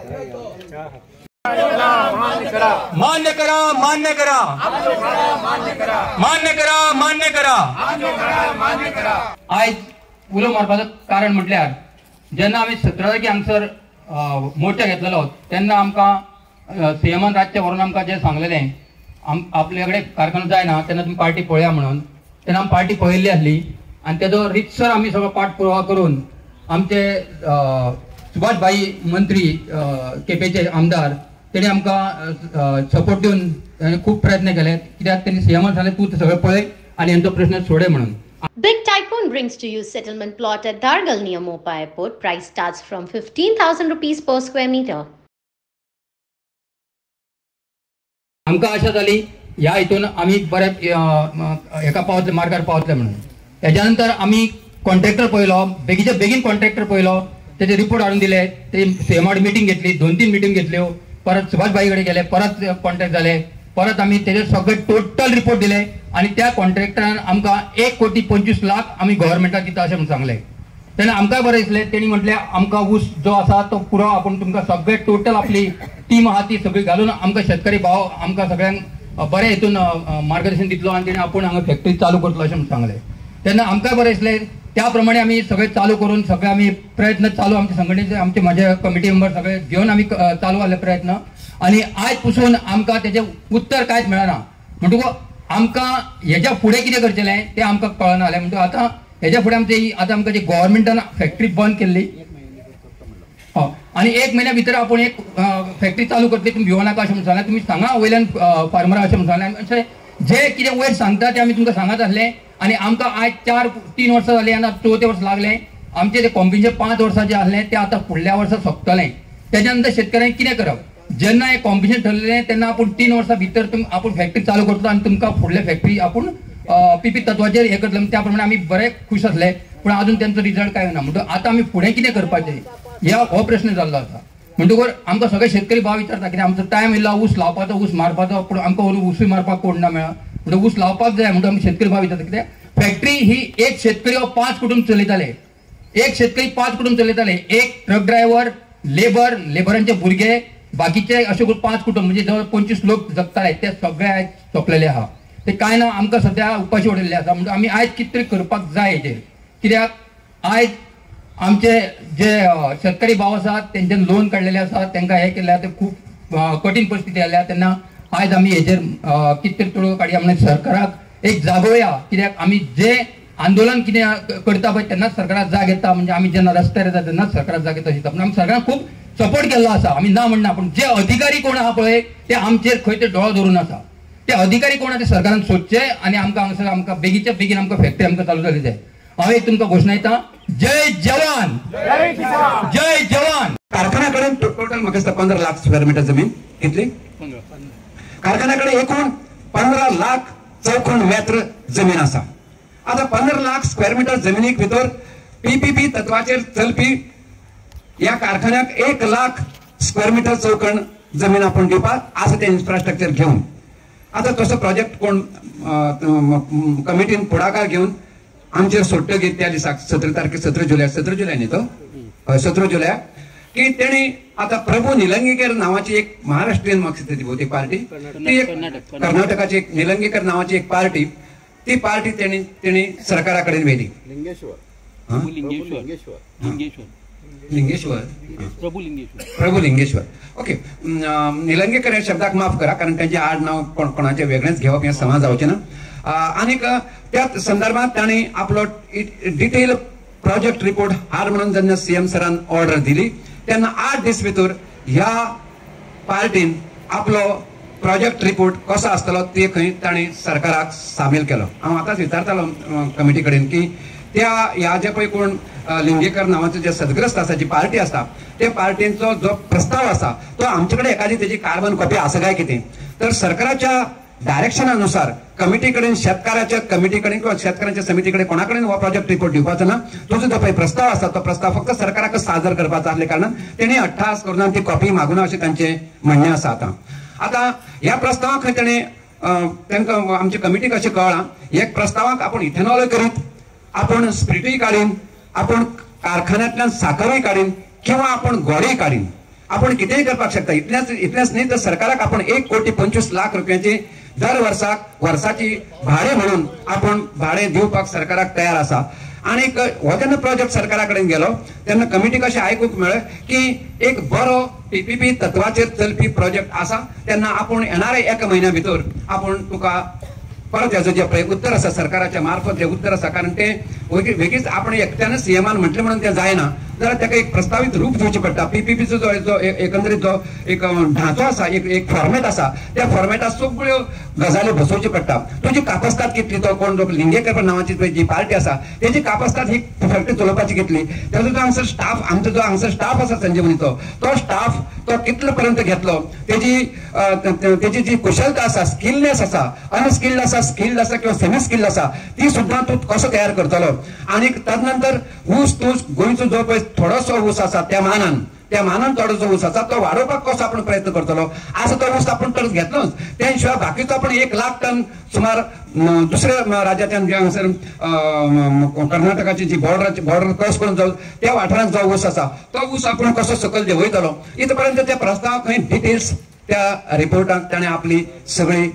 मान्य करा मान्य करा मान्य करा मान्य करा मान्य करा। आज उलो मारपाचं कारण म्हटल्यार जेन्ना आम्ही 17 तारखेक हांगसर मोर्चा घेतलेलो तेन्ना आमकां सीएमान रातचे व्हरून आमकां जे सांगलेलें आपल्या कडेन कारखानो जायना तेन्ना तुमी पार्टी पळया म्हणून, तेन्ना आमी पार्टी पळयल्ली आसली आनी तेजो रितसर आमी सगळो पाठपुरावा करून आमचे सुभाष भाई मंत्री केपेचे आमदार तेणी आमकां सपोर्ट दिवन खूब प्रयत्न केले, कित्याक तेणी सीएमान सांगलें तूं सगळें पळय आनी हेंचो प्रश्न सोडय म्हणून। Big Typhoon brings to you settlement plot at Dargal near Mopa Airport. Price starts from 15,000 rupees per square meter. आमकां आशा जाली ह्या हितून आमी बरें एका पावतले मार्गार पावतले म्हणून। तेज्या नंतर आमी कॉन्ट्रॅक्टर पळयलो, बेगीच्या बेगीन कॉन्ट्रॅक्टर पळयलो, तेजे रिपोर्ट हाडून दिले, ते सीएमाड मिटींग घेतली, 2-3 मिटींग घेतल्यो, परत सुभाष भाई कडेन गेले, परत कॉन्ट्रॅक्ट जाले, परत आमी तेजे सगळे टोटल रिपोर्ट दिले आणि त्या कॉन्ट्रॅक्टरान आमकां 1,25,00,000 आमी गव्हर्नमेंटाक दिता अशें म्हणून सांगलें। तेन्ना आमकां बरें दिसलें, तेणी म्हटलें आमकां ऊस जो आसा तो पुरो आपूण तुमकां सगळे टोटल आपली टीम आहा ती सगळी घालून आमकां शेतकरी भाव आमकां सगळ्यांक बरें हितून मार्गदर्शन दितलो आनी तेणी आपूण हांगा फॅक्टरी चालू करतलो अशें म्हणून सांगलें। तेन्ना आमकां बरें दिसलें, त्या प्रमाणे आमी सगळे चालू करून सगळे आमी प्रयत्न चालू आमच्या संघटनेचे आमचे माझे कमिटी मेंबर सगळे घेवन आमी चालू जाले प्रयत्न, आणि आज पासून आमकां तेजे उत्तर कांयच मेळना। म्हणटकूच आमकां हेच्या फुडें कितें करचेलें तें आमकां कळना जालें। म्हणटकूच आतां हेच्या फुडें आमकां जी गव्हर्नमेंटान फॅक्टरी बंद केल्ली आणि 1 म्हयन्या भितर आपूण एक फॅक्टरी चालू करतली, तुमी भिवो नाका अशें म्हणून सांगलें। तुमी सांगा वयल्यान फार्मरा अशें म्हणून सांगलें, अशें जे कितें वयर सांगता तें आमी तुमकां सांगत आसलें। आणि आमकां आज 4-3 वर्सां जालीं आनी 4थें वर्स लागलें। आमचें जें कॉम्पिटिशन 5 वर्सांचें आसलें तें आतां फुडल्या वर्सा सोंपतलें। तेच्या नंतर शेतकऱ्यांनी कितें करप, जेन्ना हें कॉम्पिटिशन ठरलेलें तेन्ना आपूण 3 वर्सां भितर आपूण फॅक्टरी चालू करतलो आनी तुमकां फुडले फॅक्टरी आपूण पीपी तत्वाचेर हे करतलो। त्या प्रमाणे आमी बरे खूश आसले, पूण अजून तेंचो रिजल्ट कांय ना। म्हणटकूच आतां आमी फुडें कितें करपाचें ह्या हो प्रश्न जाल्लो आसा। म्हणटकूच आमकां सगळे शेतकरी भाव विचारता, कित्याक आमचो टायम येयलो ऊस लावपाचो, ऊस मारपाचो, पूण आमकां ऊसय मारपाक कोण ना मेळ्ळा। म्हणटकूच ऊस लावपाक जाय म्हणटकूच आमी शेतकरी भाव विचारता, कित्याक फॅक्टरी ही एक शेतकरी 5 कुटुंब चलयताले, एक शेतकरी 5 कुटुंब चलयताले, एक ट्रक ड्रायव्हर, लेबरांचे भुरगे, बाकीचे अशे करून 5 कुटुंब म्हणजे जवळ 25 लोक जगताले, ते सगळे आयज सोंपलेले आहा। ते कांय ना, आमकां सध्या उपाशी उडयल्ले आसा। म्हणजे आमी आयज कितें तरी करपाक जाय हेजेर, कित्याक आयज आमचे जे शेतकरी भाव आसात तेंच्यान लोन काडलेले आसा, तांकां हे केल्ले ते खूब कठीण परिस्थिती आयल्या, तेन्ना आयज आमी हेजेर कितें तरी तोडगो काडया म्हणून सरकाराक एक जागोवया। कित्याक आमी जे आंदोलन कितें करता पळय तेन्नाच सरकाराक जाग येता, म्हणजे आमी जेन्ना रस्त्यार येता तेन्नाच सरकाराक जाग येता अशें। आमी सरकाराक खूब सपोर्ट केल्लो आसा, आमी ना म्हणना, पूण जे अधिकारी कोण आहा पळय ते आमचेर खंय ते दोळो धरून आसा। ते अधिकारी कोण आहा ते सरकारान सोदचे आनी आमकां हांगासर आमकां बेगीच्या बेगीन आमकां फॅक्टरी आमकां चालू जाली जाय। हांव एक तुमकां घोशणा दिता, जय जवान जय जवान। कारखान्याकडे टोटल म्हाका दिसता 15 लाख स्क्वेअर मीटर जमीन कितली, कारखान्याकडे एकूण 15 लाख चौखण मेत्र जमीन आसा। आता 15 लाख स्क्वेअर मीटर जमिनीक भितर पीपीपी तत्वाचेर चलपी या कारखान्याक 1 लाख स्क्वेअर मीटर चौखण जमीन आपण दिवपाक आसा ते इन्फ्रास्ट्रक्चर घेऊन। आता तसो प्रोजेक्ट कोण कमिटीन पुढाकार घेऊन आमचेर सोडटो घेत त्या दिसाक 17 जुलय न्ही तो 17 जुलय की तेणी आता प्रभू निलंगेकर नावाची एक महाराष्ट्रीयन म्हाका दिसता ती भोवतेक पार्टी, ती एक कर्नाटकाची एक निलंगेकर नावाची एक पार्टी, ती पार्टी तेणी सरकारा कडेन व्हेली। प्रभू लिंगेश्वर ओके। निलंगेकर ह्या शब्दाक माफ करा, कारण त्यांचे आडनाव कोणाचे वेगळेच घेवप हे समाज जावचे ना। आनीक त्याच संदर्भात तांणी आपलो डिटेल प्रोजेक्ट रिपोर्ट हार म्हणून जेन्ना सीएम सरान ऑर्डर दिली तेन्ना 8 दीस भितर ह्या पार्टीन आपलो प्रोजेक्ट रिपोर्ट कसो आसतलो ते खंय तांणी सरकाराक सामील केलो। हांव आतांच विचारतालो कमिटी कडेन की त्या ह्या जे पळय कोण लिंगेकर नावाचे जे सदग्रस्त आसा जी पार्टी आसा त्या पार्टींचो जो प्रस्ताव आसा तो आमचे कडेन एखादी तेजी कार्बन कॉपी आसा काय कितें, तर सरकाराच्या डायरेक्शनानुसार कमिटी कडेन शेतकाराच्या कमिटी कडेन किंवा शेतकऱ्यांच्या समिती कडेन कोणा कडेन हो प्रोजेक्ट रिपोर्ट दिवपाचो ना। तो जो पळय प्रस्ताव आसा तो प्रस्ताव फक्त सरकाराक सादर करपाचो आसले कारणान तेणी अठ्ठास करून ती कॉपी मागून अशें तांचे म्हणणें आसा। आता ह्या प्रस्तावाक खंय तेणी तांकां आमची कमिटीक अशें कळ्ळां, एक प्रस्तावाक आपूण इथेनॉल करीत, आपण स्पिरिटूय काडीन, आपण कारखान्यांतल्यान साखरूय काडीन किंवा आपण गोडय काडीन, आपण कितेंय करपाक शकता. इतलेंच न्ही तर सरकाराक आपण 1,25,00,000 रुपयांची दर वर्साची भाडे म्हणून आपण भाडे दिवपाक सरकाराक तयार आसा. आणि हो जेन्ना प्रोजेक्ट सरकारा कडेन गेलो तेन्ना कमिटीक अशें आयकूंक मेळ्ळें की एक बरो PPP तत्वाचेर चलपी प्रोजेक्ट आसा तेन्ना आपण येणाऱ्या 1 म्हयन्या भितर आपण तुका परत हेजो जे उत्तर आसा सरकाराच्या मार्फत जे उत्तर आसा, कारण ते वेगळीच आपण एकट्यानच सीएमान म्हटलें म्हणून ते जायना, जाल्यार ताका एक प्रस्तावित रूप दिवचें पडटा. PPPचो जो एकंदरीत जो एक ढांचो आसा, एक फॉर्मेट आसा, त्या फॉर्मेटात सगळ्यो गजाली बसोवच्यो पडटा. तुजी कापासतात कितली, तो कोण लिंगेकर नांवाची जी पार्टी आसा तेजी कापासतात ही फॅक्टरी चलोवपाची कितली, तेजो जो हांगसर स्टाफ, आमचो जो हांगसर स्टाफ आसा संजीवनीचो, तो स्टाफ तो कितले पर्यंत घेतलो, तेजी जी कुशलता आसा, स्किलनेस आसा, अनस्किल्ड आसा, स्किल्ड आसा किंवा सेमी स्किल्ड आसा, ती सुद्दां तूं कसो तयार करतलो. आणि तदनंतर ऊस गोंयचो जो पळय थोडोसो ऊस आसा त्या मानान थोडोसो ऊस आसा तो वाडोवपाक कसो आपण प्रयत्न करतलो. असो तो ऊस आपण तर घेतलोच, त्या शिवाय बाकीचो आपण 1,00,000 टन सुमार दुसऱ्या राज्याच्यान जे हांगसर कर्नाटकाची जी बॉर्डर क्रॉस करून जाऊ त्या वाठारांत जो ऊस आसा तो ऊस आपण कसो सकयल देंवयतलो. इथपर्यंत त्या प्रस्तावाक डिटेल्स त्या रिपोर्टाक ताणें आपली सगळी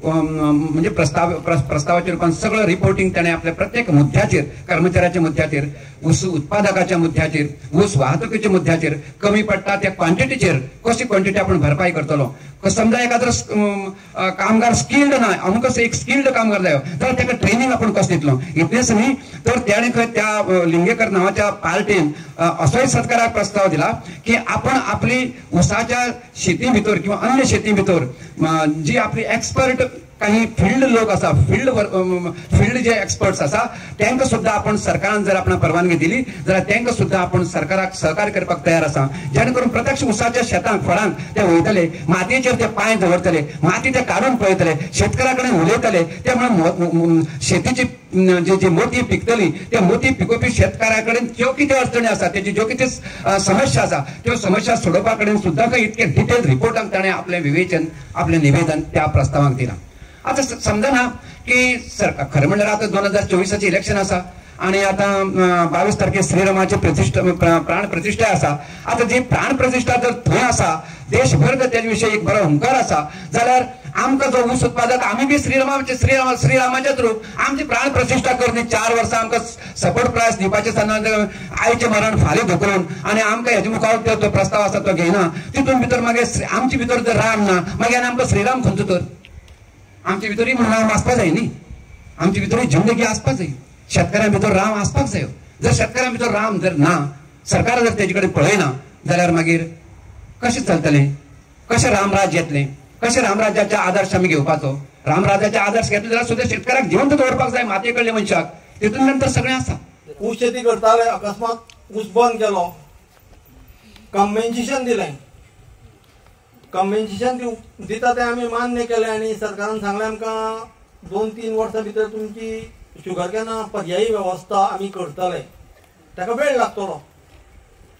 म्हणजे प्रस्तावाच्या रूपान सगळं रिपोर्टिंग ताणें आपल्या प्रत्येक मुद्द्याचेर, कर्मचाऱ्याच्या मुद्द्याचेर, ऊस उत्पादकाच्या मुद्द्याचेर, ऊस वाहतुकीच्या मुद्द्याचेर, कमी पडटा त्या क्वांटिटीचेर कशी क्वांटिटी आपण भरपाई करतलो. समजा एखादो कामगार स्किल्ड ना, अमूकच एक स्किल्ड कामगार जायो तर ताका ट्रेनिंग आपण कसं दितलो. इतलेंच न्ही तर त्याने खंय त्या लिंगेकर नांवाच्या पार्टीन असोय सरकाराक प्रस्ताव दिला की आपण आपली ऊसाच्या शेती भितर किंवा अन्य शेती भितर जी आपली एक्सपर्ट काही फील्ड लोक आसा, फील्ड जे एक्सपर्ट्स आसा त्यांका सुद्धा आपण सरकारान जर आपण परवानगी दिली जाल्यार त्यांका सुद्धा आपण सरकाराक सहकार्य करपाक तयार आसा. जेणे करून प्रत्यक्ष ऊसाच्या शेतांक फळांक ते वयतले, मातयेचेर ते पांय दवरतले, माती ते काडून पळयतले, शेतकारा कडेन उलयतले. त्यामुळे शेतीची जी मोती पिकतली त्या मोती पिकोवपी शेतकारा कडेन ज्यो कितें अडचणी आसा, त्याची ज्यो कितें समस्या आसा त्यो समस्या सोडोवपा कडेन सुद्धा इतके डिटेल रिपोर्टांक ताणें आपलें विवेचन, आपलें निवेदन त्या प्रस्तावाक दिलां. आता समजा ना की सरकार खरं म्हणल्यार आता 2024ची इलेक्शन आसा आणि आता 22 तारखेर श्रीरामाची प्राण प्रतिष्ठा आसा. आता जी प्राण प्रतिष्ठा जर थंय आसा, देशभर जर तेजे विशयी एक बरो हुंकार आसा जाल्यार आमकां जो ऊस उत्पादक आमी बी श्रीरामाच्या थ्रू आमची प्राण प्रतिष्ठा करनी 4 वर्सां आमकां सपोर्ट प्रायस दिवपाचे आयचे मरण फाल्यां धुकलून आणि आमकां हेजे मुखार तो प्रस्ताव आसा तो घेयना. तितून भितर मागीर आमचे भितर जर राम ना मागीर आमकां श्रीराम खंयचो तर. आमचे भितरूय म्हणून राम आसपाक जाय न्ही, आमचे भितरूय जिंदगी आसपाक जाय, शेतकऱ्यां भितर राम आसपाक जायो. जर शेतकऱ्यां भितर राम जर ना, सरकार जर तेजे कडेन पळयना जाल्यार मागीर कशें चलतलें, कशें रामराज्य येतलें, कशें रामराज्याचे आदर्श आमी घेवपाचो. रामराज्याचे आदर्श घेतले जाल्यार सुद्दां शेतकऱ्याक जिवंत दवरपाक जाय मातये कडल्या मनशाक, तितून नंतर सगळें आसा. ऊस शेती करताले, अकस्मात ऊस बंद केलो, कम्पेन्सेशन दिलें. कम्पेन्सेशन दिता तें आमी मान्य केलें आणि सरकारान सांगलें आमकां 2-3 वर्सां भितर तुमची शुगर कॅना पर्यायी वेवस्था आमी करतले. ताका वेळ लागतलो.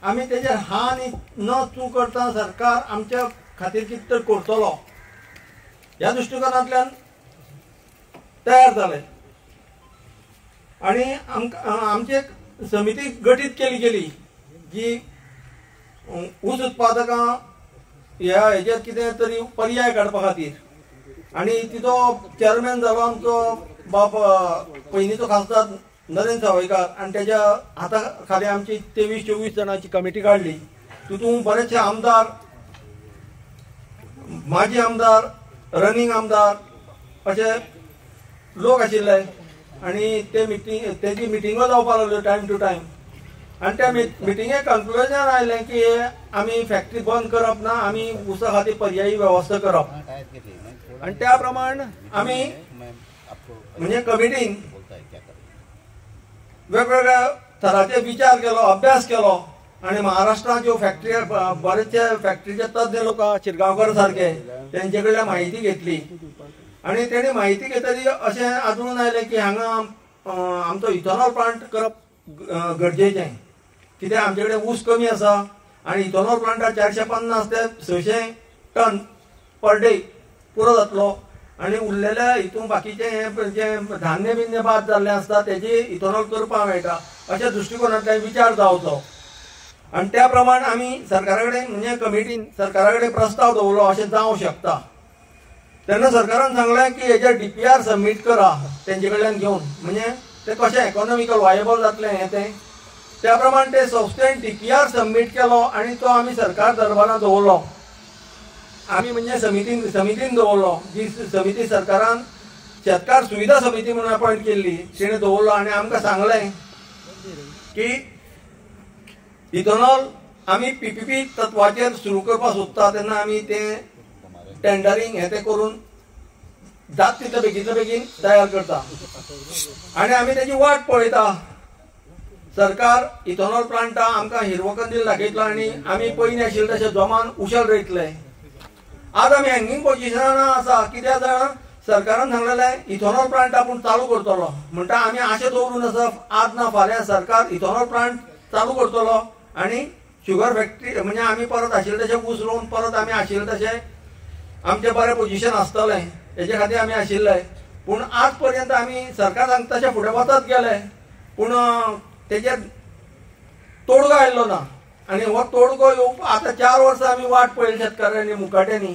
आमी तेजेर हा आनी न चू करता सरकार आमच्या खातीर कितें तर करतलो ह्या दृश्टिकोनांतल्यान तयार जाले. आणि आमची एक समिती गठीत केली जी ऊस उत्पादकां ह्या हेजेर कितें तरी पर्याय काडपा खातीर. आणि तिचो चेअरमॅन जालो आमचो बाप पयलींचो खासदार नरेंद्र सावयकार आणि त्याच्या हाता खाली आमची 23-24 जणांची कमिटी काढली. तितून बरेचशे आमदार, माजी आमदार, रनिंग आमदार असे लोक आशिल्ले आणि तेजी मिटिंगो जावपाक लागल्यो टायम टू टायम. आणि त्या मिटिंगेक कन्क्लुजन आयलें की आमी फॅक्टरी बंद करप ना, आमी ऊसा खातीर पर्यायी वेवस्था करप. आणि त्या प्रमाण आमी म्हणजे कमिटीन वेगवेगळ्या तराचे विचार केलो, अभ्यास केलो आणि महाराष्ट्रात ज्यो फॅक्टरी बरेचशे फॅक्टरीचे तज्ञ लोक शिरगांवकर सारखे त्यांचे कडल्यान माहिती घेतली. आणि तेणी माहिती घेतली अशें आढळून आयलें की हांगा आमचो इथॉनॉल प्लांट करप गरजेचें. कित्याक आमचे कडेन ऊस कमी आसा आणि इथॉनॉल प्लांटाक 450 ते 600 टन पर डे पुरो जातलो. आणि उरलेल्या हितून बाकीचे जे धान्य बिन्य बाद जाल्ले आसता तेजी इथॉनॉल करपाक मेळटा अशा दृश्टिकोनांतल्यान विचार जावचो. आणि त्या प्रमाणे आम्ही सरकारा कडेन म्हणजे कमिटीन सरकारा कडेन प्रस्ताव दवरलो अशें जावंक शकता. तेन्ना सरकारान सांगलें की हेजे DPR सबमीट करा तेंचे कडल्यान घेवन, म्हणजे ते कशें इकॉनॉमिकल वायबल जातलें हें तें. त्या प्रमाणे ते संस्थेन DPR सबमीट केलो आणि तो आमी सरकार दरबारात दवरलो. आमी म्हणजे समितीन दवरलो, जी समिती सरकारान शेतकार सुविधा समिती म्हणून अपॉइंट केल्ली तिणें दवरलो. आणि आमकां सांगलें की इथेनॉल आमी PPP तत्वाचेर सुरू करपाक सोदता, तेन्ना आमी तें टेंडरिंग हे ते करून जात तितले बेगीन तयार करता. आणि आमी तेजी वाट पळयता. सरकार इथेनॉल प्लांटा आमकां हिरवो कंदील दाखयतलो आणि आमी पयलीं आशिल्ले तशे जोमान उशेल रोयतले. आज आमी हँगींग पोजिशनान आसा, कित्याक जाणा सरकारान सांगलेलें इथेनॉल प्लांट आपूण चालू करतलो. म्हणटा आमी आशे दवरून आसा आज ना फाल्यां सरकार इथेनॉल प्लांट चालू करतलो आणि शुगर फॅक्टरी म्हणजे आमी परत आशिल्ले तशे ऊस रोवन परत आमी आशिल्ले तशे आमचे बरें पोजिशन आसतलें हेजे खातीर आमी आशिल्ले. पूण आज पर्यंत आमी सरकार सांगता तशे फुडें वचत गेले, पूण तेजेर तोडगो आयिल्लो ना. आणि हो तोडगो येवप आतां 4 वर्सां आमी वाट पळयली शेतकाऱ्यांनी मुखाट्यांनी.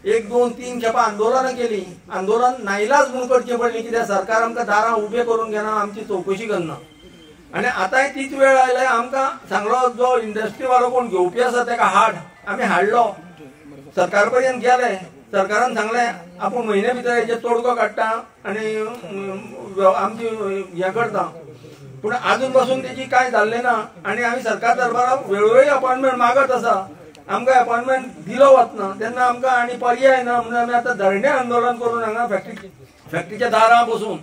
1, 2, 3 खेपां आंदोलनां केली. आंदोलन नाइलाज म्हणून करचें पडलें, कित्याक सरकार आमकां दारां उबें करून घेना, आमची चवकशी करना. आणि आतांय तीच वेळ आयल्या. आमकां सांगलो जो इंडस्ट्री वालो कोण घेवपी आसा ताका हाड. आमी हाडलो, सरकार पर्यंत गेले. सरकारान सांगलें आपूण म्हयने भितर हेजे तोडगो काडटा आणि आमची हें करता. पूण आजून पासून तेजी कांय जाल्लें ना. आणि आमी सरकार दरबाराक वेळोवेळी अपॉइंटमेंट मागत आसा, आमकां अपॉइंटमेंट दिलो वचना. तेन्ना आमकां आनी पर्याय ना म्हणून आमी आतां धरणे आंदोलन करून हांगा फॅक्टरीच्या दारां बसून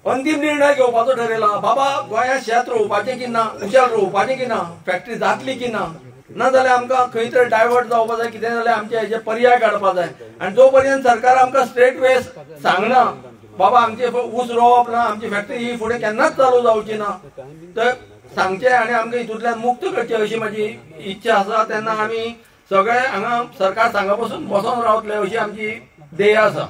अंतीम निर्णय घेवपाचो ठरयला. बाबा गोंयांत शेत रोवपाचें की ना, उशेल रोवपाचें की ना, फॅक्टरी जातली की ना, नाजाल्यार आमकां खंय तरी डायवर्ट जावपा जाय, कितें जाल्यार आमचे हेजे पर्याय काडपा जाय. आणि जो पर्यंत सरकार आमकां स्ट्रेट वे सांगना बाबा आमचे ऊस रोवप ना, आमची फॅक्टरी ही फुडें केन्नाच चालू जावची ना, तर सांगचे आणि आमकां हितूंतल्यान मुक्त करचे अशी म्हाजी इच्छा आसा. तेन्ना आमी सगळे हांगा सरकार सांगा पासून बसोन रावतले अशी आमची ध्येय आसा.